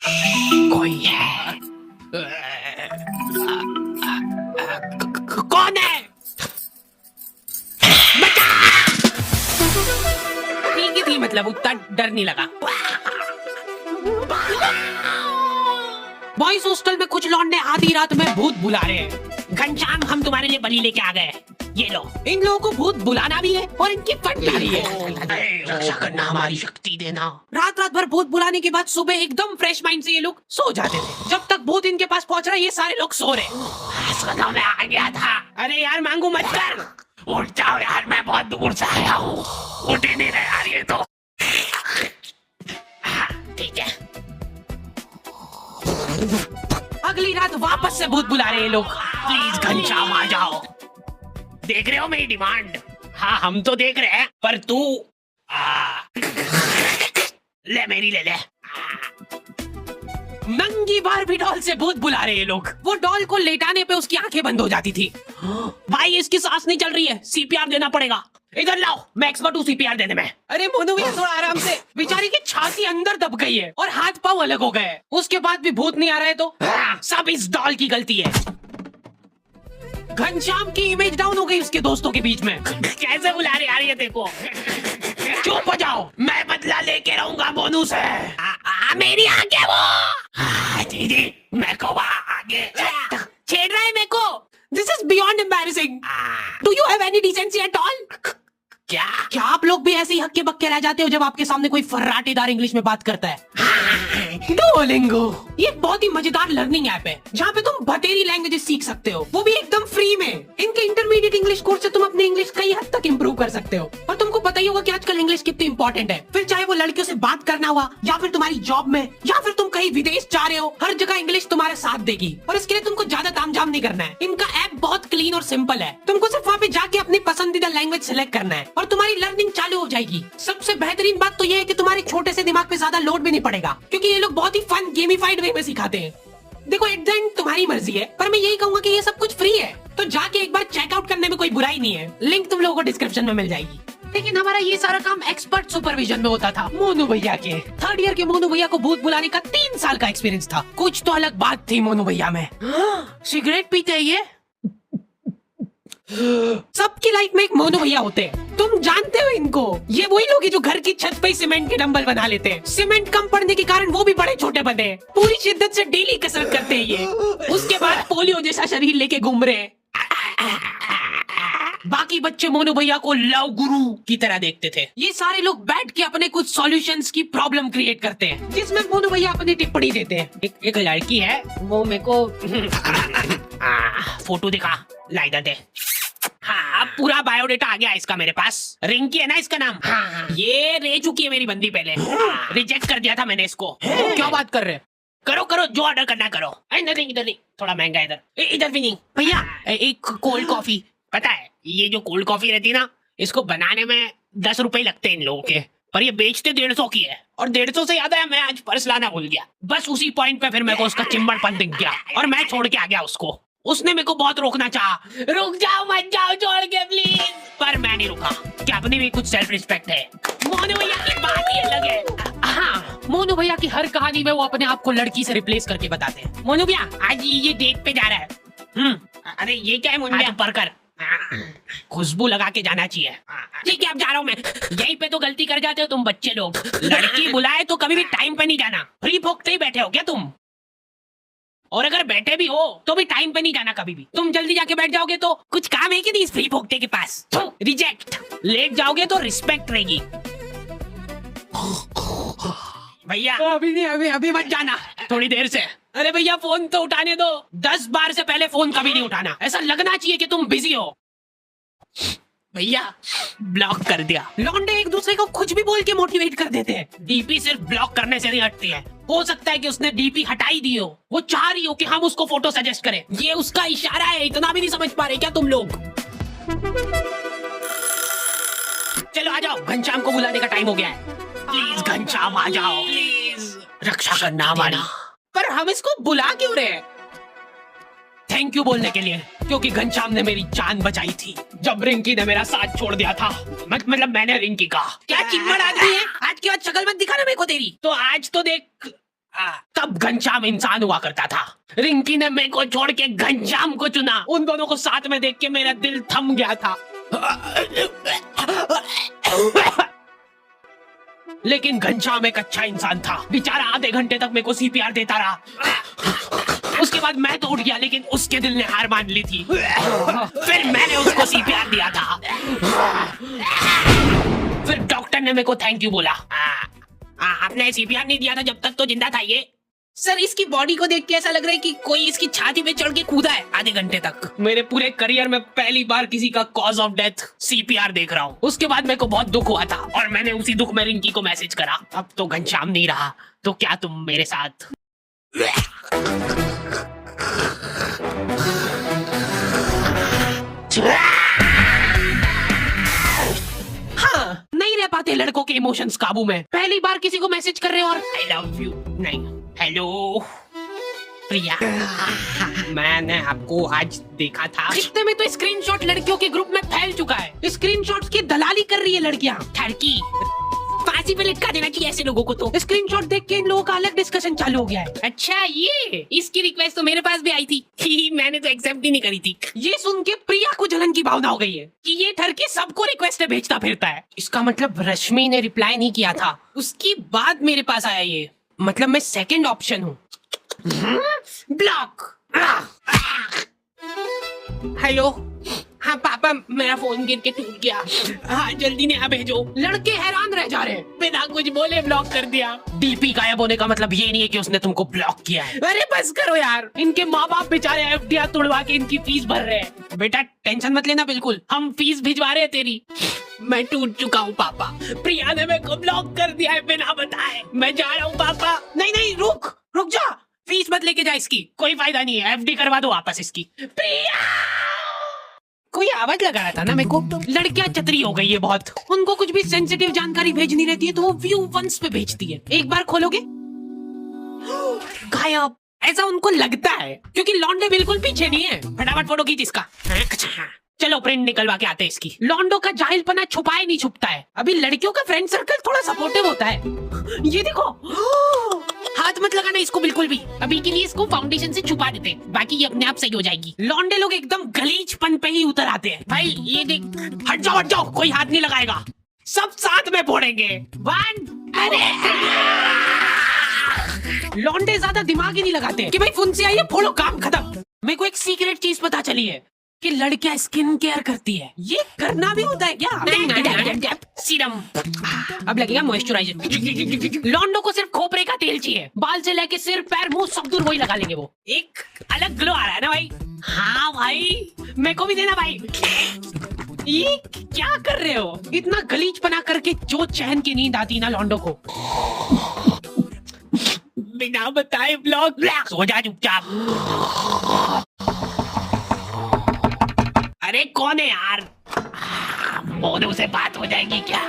कोई है। कौन है? ठीक ही थी, मतलब उतना डर नहीं लगा। बॉयज हॉस्टल में कुछ लौंडे आधी रात में भूत बुला रहे हैं। घनश्याम, हम तुम्हारे लिए बलि लेके आ गए। ये लो। इन लोगों को भूत बुलाना भी है और इनकी फटकारी है। रक्षा करना हमारी शक्ति देना। रात रात भर भूत बुलाने के बाद सुबह एकदम फ्रेश माइंड से ये लोग सो जाते थे। जब तक भूत इनके पास पहुंच रहा है, ये सारे लोग सो रहे। मैं आ गया था। अरे यार मांगू मत कर। उठ जाओ यार, मैं बहुत दूर से आया हूँ। उठ ही नहीं रहे यार ये तो। ठीक है। अगली रात वापस से भूत बुला रहे हैं लोग। प्लीज घनश्याम आ जाओ। देख रहे हो मेरी डिमांड? हाँ हम तो देख रहे हैं, पर तू ले मेरी ले ले। नंगी बारबी डॉल से भूत बुला रहे हैं लोग। वो डॉल को लेटाने पे उसकी आंखें बंद हो जाती थी। भाई इसकी सांस नहीं चल रही है, सीपीआर देना पड़ेगा। इधर लाओ, मैं एक्सपर्ट हूँ सीपीआर देने में। अरे मोनू भैया थोड़ा आराम से। बेचारी की छाती अंदर दब गई है और हाथ पांव अलग हो गए। उसके बाद भी भूत नहीं आ रहा है तो सब इस डॉल की गलती है। घनश्याम की इमेज डाउन हो गई उसके दोस्तों के बीच में। कैसे बुला रहे यार ये देखो। चुप हो जाओ, मैं बदला लेके रहूंगा मोनू से। मेरी आंखें वो। दीदी मेरे को आगे छेड़ रहा है मेरे को। This is beyond embarrassing. Do you have any decency at all? क्या आप लोग भी ऐसे ही हक्के बक्के रह जाते हो जब आपके सामने कोई फर्राटेदार इंग्लिश में बात करता है? डुओलिंगो ये बहुत ही मजेदार लर्निंग ऐप है जहाँ पे तुम बतेरी लैंग्वेजेस सीख सकते हो, वो भी एकदम फ्री में। इनके इंटरमीडिएट इंग्लिश कोर्स से तुम अपनी इंग्लिश कई हद तक इंप्रूव कर सकते हो। और तुमको पता ही होगा कि आजकल इंग्लिश कितनी इंपॉर्टेंट है। फिर चाहे वो लड़कियों से बात करना हुआ, या फिर तुम्हारी जॉब में, या फिर तुम कहीं विदेश जा रहे हो, हर जगह इंग्लिश तुम्हारे साथ देगी। और इसके लिए तुमको ज्यादा तामझाम नहीं करना है। इनका ऐप बहुत क्लीन और सिंपल है। तुमको सिर्फ वहाँ पे जाके अपनी पसंदीदा लैंग्वेज सिलेक्ट करना है और तुम्हारी लर्निंग चालू हो जाएगी। सबसे बेहतरीन बात तो ये है कि तुम्हारे छोटे से दिमाग पे ज्यादा लोड भी नहीं पड़ेगा, क्योंकि ये लोग बहुत ही फन गेमिफाइड वे में सिखाते हैं। देखो एट द एंड तुम्हारी मर्जी है, पर मैं यही कहूंगा कि ये सब कुछ फ्री है, तो जाके एक बार चेकआउट करने में कोई बुराई नहीं है। लिंक तुम लोगों को डिस्क्रिप्शन में मिल जाएगी। लेकिन हमारा ये सारा काम एक्सपर्ट सुपरविजन में होता था। मोनू भैया के थर्ड ईयर के मोनू भैया को भूत बुलाने का 3 साल का एक्सपीरियंस था। कुछ तो अलग बात थी मोनू भैया में। सिगरेट पीते हैं ये। सबकी लाइफ में एक मोनू भैया होते हैं, तुम जानते हो इनको। ये वही लोग हैं जो घर की छत पे सीमेंट के डंबल बना लेते हैं। सीमेंट कम पड़ने के कारण वो भी बड़े छोटे बने हैं। पूरी शिद्दत से डेली कसरत करते हैं ये। उसके बाद पोलियो जैसा शरीर लेके घूम रहे हैं। बाकी बच्चे मोनू भैया को लव गुरु की तरह देखते थे। ये सारे लोग बैठ के अपने कुछ सॉल्यूशंस की प्रॉब्लम क्रिएट करते हैं, जिसमें मोनू भैया अपनी टिप्पणी देते हैं। एक लड़की है, वो मेरे को फोटो दिखा, ला इधर दे। हाँ अब पूरा बायोडेटा आ गया इसका मेरे पास। रिंकी है ना इसका नाम। हाँ। ये रह चुकी है मेरी बंदी पहले। रिजेक्ट कर दिया था मैंने इसको। क्या बात कर रहे? करो करो जो ऑर्डर करना करो। इधर नहीं, थोड़ा महंगा इधर। इधर भी नहीं भैया, एक कोल्ड कॉफी। पता है ये जो कोल्ड कॉफी रहती है ना, इसको बनाने में 10 रुपए लगते हैं इन लोगों के, पर ये बेचते 150 की है। और 150 से याद आया, मैं आज पर्स लाना भूल गया। बस उसी पॉइंट पे फिर मेरे को उसका चिंबड़पन दिख गया और मैं छोड़ के आ गया उसको। उसने मेरे को बहुत रोकना चाहा, रुक जाओ मत जाओ छोड़ के प्लीज, पर मैं नहीं रुका। क्या अपनी भी कुछ सेल्फ रिस्पेक्ट है। मोनू भैया की बात ही अलग है। हाँ मोनू भैया की हर कहानी में वो अपने आप को लड़की से रिप्लेस करके बताते हैं। मोनू भैया आज ये डेट पे जा रहा है। अरे ये क्या है मोनू भैया? पर कर खुशबू लगा के जाना चाहिए। ठीक है अब जा रहा हूँ मैं। यहीं पे तो गलती कर जाते हो तुम बच्चे लोग। लड़की बुलाए तो कभी भी टाइम पे नहीं जाना। फ्री फोकते ही बैठे हो क्या तुम? और अगर बैठे भी हो तो भी टाइम पे नहीं जाना कभी भी। तुम जल्दी जाके बैठ जाओगे तो कुछ काम है कि नहीं इस फ्री फोकते के पास? रिजेक्ट। लेट जाओगे तो रिस्पेक्ट रहेगी। भैया अभी नहीं, अभी मत जाना, थोड़ी देर से। अरे भैया फोन तो उठाने दो। 10 बार से पहले फोन कभी नहीं उठाना। ऐसा लगना चाहिए कि तुम बिजी हो। भैया ब्लॉक कर दिया। लौंडे एक दूसरे को कुछ भी बोल के मोटिवेट कर देते हैं। डीपी सिर्फ ब्लॉक करने से नहीं हटती है। हो सकता है कि उसने डीपी हटाई दी हो, वो चाह रही हो कि हम उसको फोटो सजेस्ट करें। ये उसका इशारा है, इतना भी नहीं समझ पा रहे क्या तुम लोग? चलो आ जाओ, घनश्याम को बुलाने का टाइम हो गया है। प्लीज घनश्याम आ जाओ, प्लीज रक्षा करना हमारी। पर हम इसको बुला क्यों रहे हैं? थैंक यू बोलने के लिए, क्योंकि घनश्याम ने मेरी जान बचाई थी जब रिंकी ने मेरा साथ छोड़ दिया था। मतलब मैंने रिंकी का। क्या चिम्मड़ आदमी है, आज के बाद शक्ल मत दिखाना मेरे को तेरी। तो आज तो देख, तब घनश्याम इंसान हुआ करता था। रिंकी ने मेरे को छोड़ के घनश्याम को चुना। उन दोनों को साथ में देख के मेरा दिल थम गया था। लेकिन घनश्याम एक अच्छा इंसान था। बेचारा आधे घंटे तक मेरे को सीपीआर देता रहा। उसके बाद मैं तो उठ गया, लेकिन उसके दिल ने हार मान ली थी। फिर मैंने उसको सीपीआर दिया था। फिर डॉक्टर ने मेरे को थैंक यू बोला। आपने सीपीआर नहीं दिया था जब तक तो जिंदा था ये। सर, इसकी बॉडी को देख के ऐसा लग रहा है कि कोई इसकी छाती पे चढ़ के कूदा है आधे घंटे तक। मेरे पूरे करियर में पहली बार किसी का कॉज ऑफ डेथ सीपीआर देख रहा हूँ। उसके बाद मेरे को बहुत दुख हुआ था और मैंने उसी दुख में रिंकी को मैसेज करा। अब तो घनश्याम नहीं रहा, तो क्या तुम मेरे साथ? हाँ, नहीं रह पाते लड़कों के इमोशंस काबू में। पहली बार किसी को मैसेज कर रहे हो और आई लव यू नहीं, हेलो प्रिया, मैंने आपको आज देखा था। इतने में तो स्क्रीनशॉट लड़कियों के ग्रुप में फैल चुका है। स्क्रीनशॉट्स की दलाली कर रही है लड़कियां। ठरकी, फांसी पे लटका देना चाहिए ऐसे लोगों को। तो स्क्रीनशॉट देख के इन लोगों का अलग डिस्कशन चालू हो गया है। अच्छा, ये इसकी रिक्वेस्ट तो मेरे पास भी आई थी। मैंने तो एक्सेप्ट ही नहीं करी थी। ये सुन के प्रिया को जलन की भावना हो गई है कि ये ठरकी सबको रिक्वेस्ट भेजता फिरता है। इसका मतलब रश्मि ने रिप्लाई नहीं किया था, उसकी बाद मेरे पास आया ये। मतलब मैं सेकंड ऑप्शन हूँ। ब्लॉक। हेलो, हाँ पापा, मेरा फोन गिर के टूट गया। हाँ जल्दी नया भेजो। लड़के हैरान रह जा रहे हैं, बिना कुछ बोले ब्लॉक कर दिया। डीपी गायब होने का मतलब ये नहीं है कि उसने तुमको ब्लॉक किया है। अरे बस करो यार, इनके माँ बाप बेचारे एफडीआर तुड़वा के इनकी फीस भर रहे हैं। बेटा टेंशन मत लेना, बिल्कुल हम फीस भिजवा रहे हैं तेरी। मैं टूट चुका हूँ पापा, प्रिया ने मेरे को ब्लॉक कर दिया है बिना बताए। मैं जा रहा हूँ पापा। नहीं नहीं, रुक जा, फीस मत लेके जा इसकी, कोई फायदा नहीं है। एफडी करवा दो वापस इसकी। प्रिया, कोई आवाज लगा रहा था ना मेरे को। लड़कियां चतरी हो गई है बहुत। उनको कुछ भी सेंसिटिव जानकारी भेजनी रहती है तो वो व्यू वंस पे भेजती है। एक बार खोलोगे गायब, ऐसा उनको लगता है क्योंकि लौंडे बिल्कुल पीछे नहीं है। फटाफट फोटो खींच इसका। चलो प्रिंट निकलवा के आते हैं इसकी। लौंडो का जाहिलपना छुपाए नहीं छुपता है। अभी लड़कियों का फ्रेंड सर्कल थोड़ा सपोर्टिव होता है। ये देखो, हाथ मत लगाना इसको बिल्कुल भी। अभी के लिए इसको फाउंडेशन से छुपा देते हैं, बाकी ये अपने आप सही हो जाएगी। लौंडे लोग एकदम गलीचपन पे ही उतर आते हैं। भाई ये देख, हट जाओ, कोई हाथ नहीं लगाएगा, सब साथ में फोड़ेंगे। 1, अरे लौंडे ज्यादा दिमाग ही नहीं लगाते कि भाई फुंसी आई है, फोड़ो, काम खत्म। मेरे को एक सीक्रेट चीज पता चली है कि लड़कियां स्किन केयर करती है। ये करना भी होता है क्या? सीरम, अब लगेगा मॉइस्चराइजर। लौंडो को सिर्फ खोपरे का तेल चाहिए, बाल से लेके सिर पैर मुंह सब दूर वही लगा लेंगे। वो एक अलग ग्लो आ रहा है ना भाई। हाँ भाई, मेरे को भी देना भाई। ये क्या कर रहे हो? इतना गलीचपना करके जो चैन की नींद आती ना लौंडो को, बिना बताए ब्लॉक। सो जा चुपचाप। अरे कौन है यार? मोनू से बात हो जाएगी क्या?